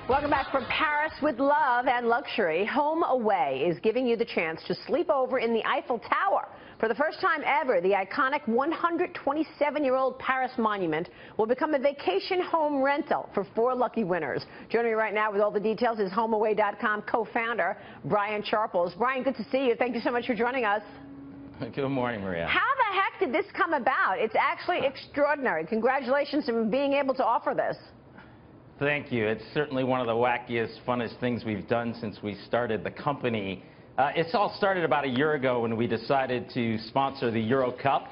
Welcome back from Paris with love and luxury. Home Away is giving you the chance to sleep over in the Eiffel Tower. For the first time ever, the iconic 127-year-old Paris monument will become a vacation home rental for 4 lucky winners. Joining me right now with all the details is HomeAway.com co-founder Brian Sharples. Brian, good to see you. Thank you so much for joining us. Good morning, Maria. How the heck did this come about? It's actually extraordinary. Congratulations on being able to offer this. Thank you. It's certainly one of the wackiest, funnest things we've done since we started the company. It's all started about a year ago when we decided to sponsor the Euro Cup,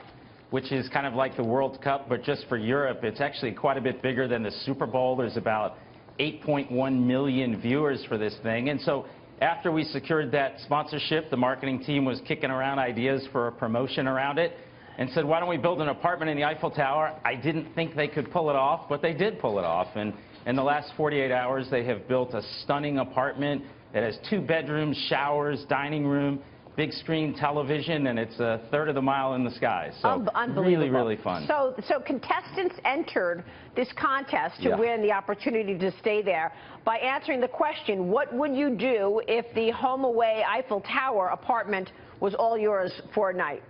which is kind of like the World Cup, but just for Europe. It's actually quite a bit bigger than the Super Bowl. There's about 8.1 million viewers for this thing. And so after we secured that sponsorship, the marketing team was kicking around ideas for a promotion around it and said, why don't we build an apartment in the Eiffel Tower? I didn't think they could pull it off, but they did pull it off. And in the last 48 hours, they have built a stunning apartment. It has 2 bedrooms, showers, dining room, big screen television, and it's a third of the mile in the sky. So really, really fun. So contestants entered this contest to win the opportunity to stay there by answering the question, what would you do if the Home Away Eiffel Tower apartment was all yours for a night?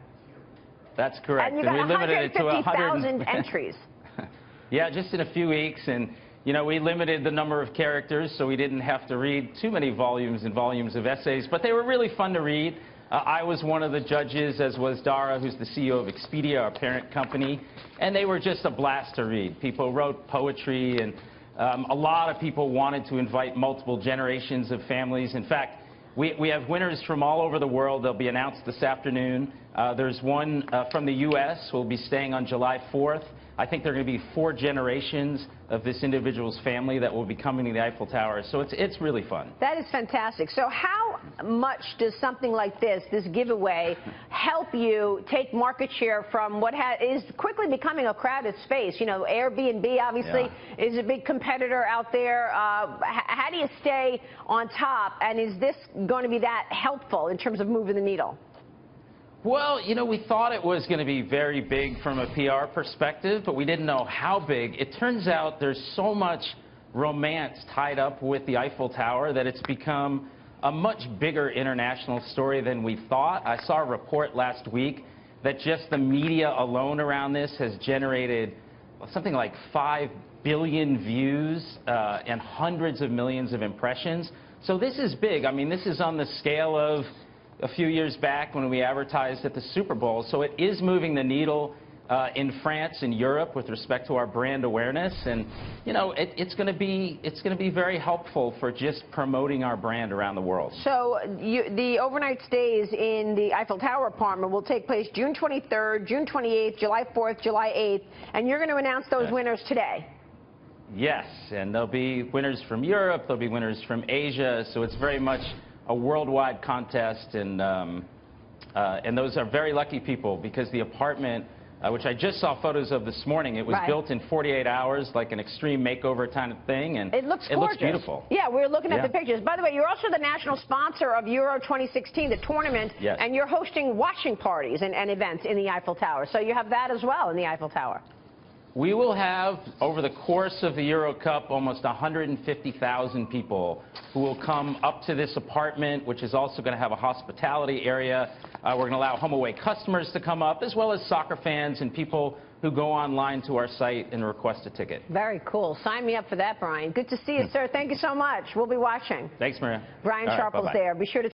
That's correct. And you got 150,000 entries. Yeah, just in a few weeks. And you know, we limited the number of characters, so we didn't have to read too many volumes and volumes of essays, but they were really fun to read. I was one of the judges, as was Dara, who's the CEO of Expedia, our parent company, and they were just a blast to read. People wrote poetry, and a lot of people wanted to invite multiple generations of families. In fact, we have winners from all over the world. They'll be announced this afternoon. There's one from the U.S. who will be staying on July 4th. I think there are going to be 4 generations of this individual's family that will be coming to the Eiffel Tower. So it's really fun. That is fantastic. So how much does something like this giveaway, help you take market share from what is quickly becoming a crowded space? You know, Airbnb obviously is a big competitor out there. How do you stay on top? And is this going to be that helpful in terms of moving the needle? Well, you know, we thought it was going to be very big from a PR perspective, but we didn't know how big. It turns out there's so much romance tied up with the Eiffel Tower that it's become a much bigger international story than we thought. I saw a report last week that just the media alone around this has generated something like 5 billion views and hundreds of millions of impressions. So this is big. I mean, this is on the scale of a few years back when we advertised at the Super Bowl. So it is moving the needle in France and Europe with respect to our brand awareness. And, you know, it's going to be very helpful for just promoting our brand around the world. So the overnight stays in the Eiffel Tower apartment will take place June 23rd, June 28th, July 4th, July 8th. And you're going to announce those winners today. Yes, and there'll be winners from Europe, there'll be winners from Asia. So it's very much a worldwide contest, and those are very lucky people because the apartment, which I just saw photos of this morning, it was built in 48 hours, like an extreme makeover kind of thing, and it looks beautiful. Yeah, we're looking at the pictures. By the way, you're also the national sponsor of Euro 2016, the tournament, and you're hosting watching parties and events in the Eiffel Tower. So you have that as well in the Eiffel Tower. We will have, over the course of the Euro Cup, almost 150,000 people who will come up to this apartment, which is also going to have a hospitality area. We're going to allow Home Away customers to come up, as well as soccer fans and people who go online to our site and request a ticket. Very cool. Sign me up for that, Brian. Good to see you, sir. Thank you so much. We'll be watching. Thanks, Maria. Brian Sharples there. Be sure to